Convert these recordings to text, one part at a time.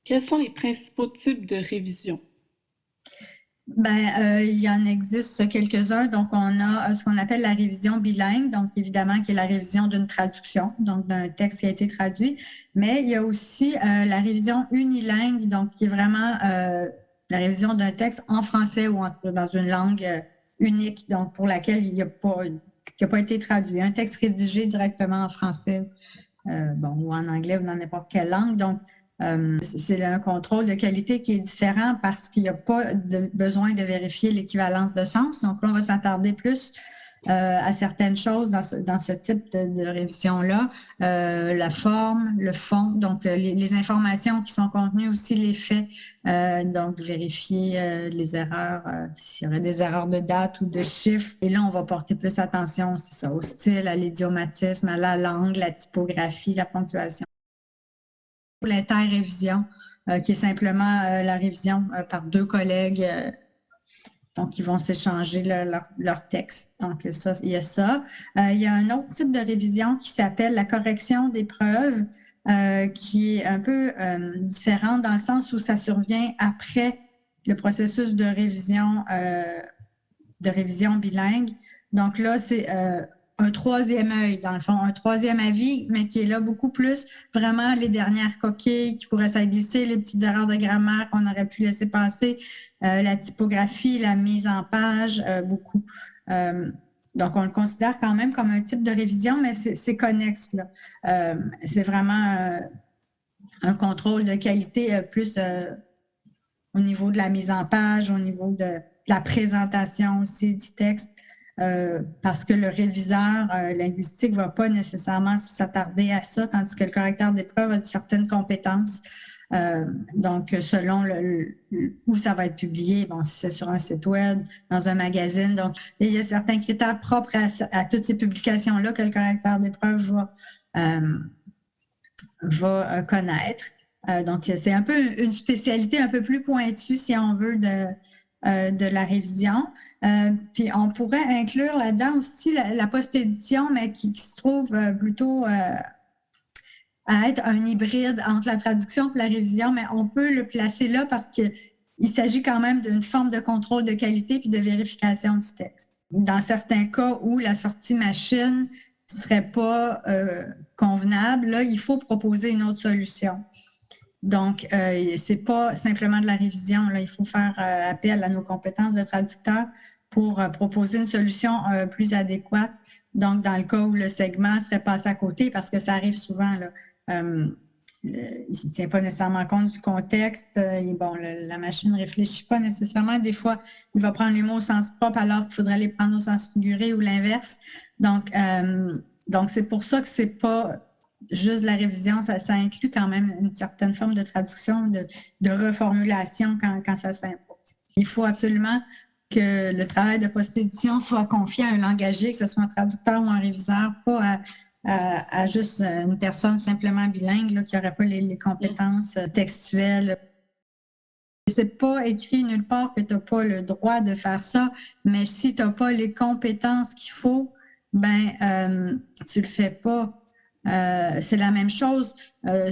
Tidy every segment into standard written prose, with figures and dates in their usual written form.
Quels sont les principaux types de révision? Il y en existe quelques-uns. Donc, on a ce qu'on appelle la révision bilingue, donc évidemment qui est la révision d'une traduction, donc d'un texte qui a été traduit. Mais il y a aussi la révision unilingue, donc qui est vraiment la révision d'un texte en français ou dans une langue unique, donc pour laquelle il n'y a pas, qui n'a pas été traduit. Un texte rédigé directement en français, ou en anglais ou dans n'importe quelle langue. Donc, c'est un contrôle de qualité qui est différent parce qu'il n'y a pas besoin de vérifier l'équivalence de sens. Donc là, on va s'attarder plus à certaines choses dans ce type de révision-là. La forme, le fond, donc les informations qui sont contenues, aussi les faits. Donc, vérifier les erreurs, s'il y aurait des erreurs de date ou de chiffres. Et là, on va porter plus attention, c'est ça, au style, à l'idiomatisme, à la langue, la typographie, la ponctuation. L'interrévision, qui est simplement la révision par deux collègues. Donc, ils vont s'échanger leur texte. Donc, ça, il y a ça. Il y a un autre type de révision qui s'appelle la correction des preuves, qui est un peu différente dans le sens où ça survient après le processus de révision bilingue. Donc là, c'est un troisième œil, dans le fond, un troisième avis, mais qui est là beaucoup plus vraiment les dernières coquilles qui pourraient s'être glissées, les petites erreurs de grammaire qu'on aurait pu laisser passer, la typographie, la mise en page, beaucoup. Donc, on le considère quand même comme un type de révision, mais c'est connexe, là. C'est vraiment un contrôle de qualité plus au niveau de la mise en page, au niveau de la présentation aussi du texte. Parce que le réviseur linguistique ne va pas nécessairement s'attarder à ça, tandis que le correcteur d'épreuve a certaines compétences. Donc, selon où ça va être publié, bon, si c'est sur un site web, dans un magazine. Donc, il y a certains critères propres à toutes ces publications-là que le correcteur d'épreuve va connaître. Donc, c'est un peu une spécialité un peu plus pointue, si on veut, de la révision. Puis on pourrait inclure là-dedans aussi la post-édition, mais qui se trouve plutôt à être un hybride entre la traduction et la révision, mais on peut le placer là parce qu'il s'agit quand même d'une forme de contrôle de qualité puis de vérification du texte. Dans certains cas où la sortie machine ne serait pas convenable, là, il faut proposer une autre solution. Donc, c'est pas simplement de la révision. Là, il faut faire appel à nos compétences de traducteur pour proposer une solution plus adéquate. Donc, dans le cas où le segment serait passé à côté, parce que ça arrive souvent, là, il ne tient pas nécessairement compte du contexte. La machine ne réfléchit pas nécessairement. Des fois, il va prendre les mots au sens propre alors qu'il faudrait les prendre au sens figuré ou l'inverse. Donc, c'est pour ça que c'est pas juste la révision, ça inclut quand même une certaine forme de traduction, de reformulation quand ça s'impose. Il faut absolument que le travail de post-édition soit confié à un langagier, que ce soit un traducteur ou un réviseur, pas à juste une personne simplement bilingue là, qui n'aurait pas les compétences textuelles. C'est pas écrit nulle part que tu n'as pas le droit de faire ça, mais si tu n'as pas les compétences qu'il faut, tu le fais pas. C'est la même chose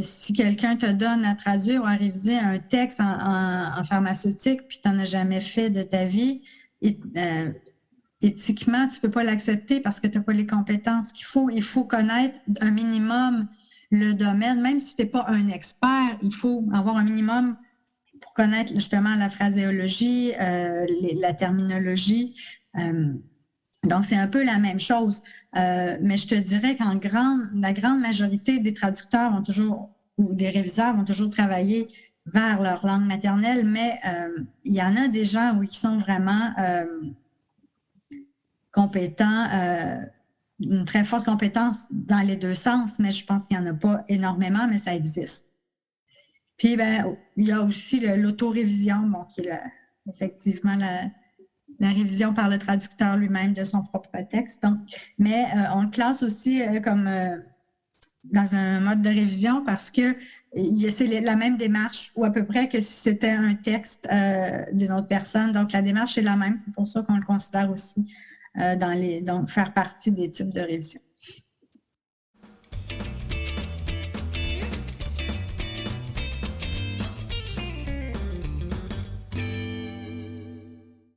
si quelqu'un te donne à traduire ou à réviser un texte en pharmaceutique puis tu n'en as jamais fait de ta vie, éthiquement, tu ne peux pas l'accepter parce que tu n'as pas les compétences qu'il faut. Il faut connaître un minimum le domaine, même si tu n'es pas un expert, il faut avoir un minimum pour connaître justement la phraséologie, la terminologie. Donc, c'est un peu la même chose. Mais je te dirais la grande majorité des traducteurs ou des réviseurs vont toujours travailler vers leur langue maternelle, mais il y en a des gens, qui sont vraiment compétents, une très forte compétence dans les deux sens, mais je pense qu'il n'y en a pas énormément, mais ça existe. Puis, il y a aussi l'autorévision, qui est effectivement la révision par le traducteur lui-même de son propre texte. Donc, mais on le classe aussi comme dans un mode de révision parce que c'est la même démarche ou à peu près que si c'était un texte d'une autre personne. Donc, la démarche est la même. C'est pour ça qu'on le considère aussi donc faire partie des types de révision.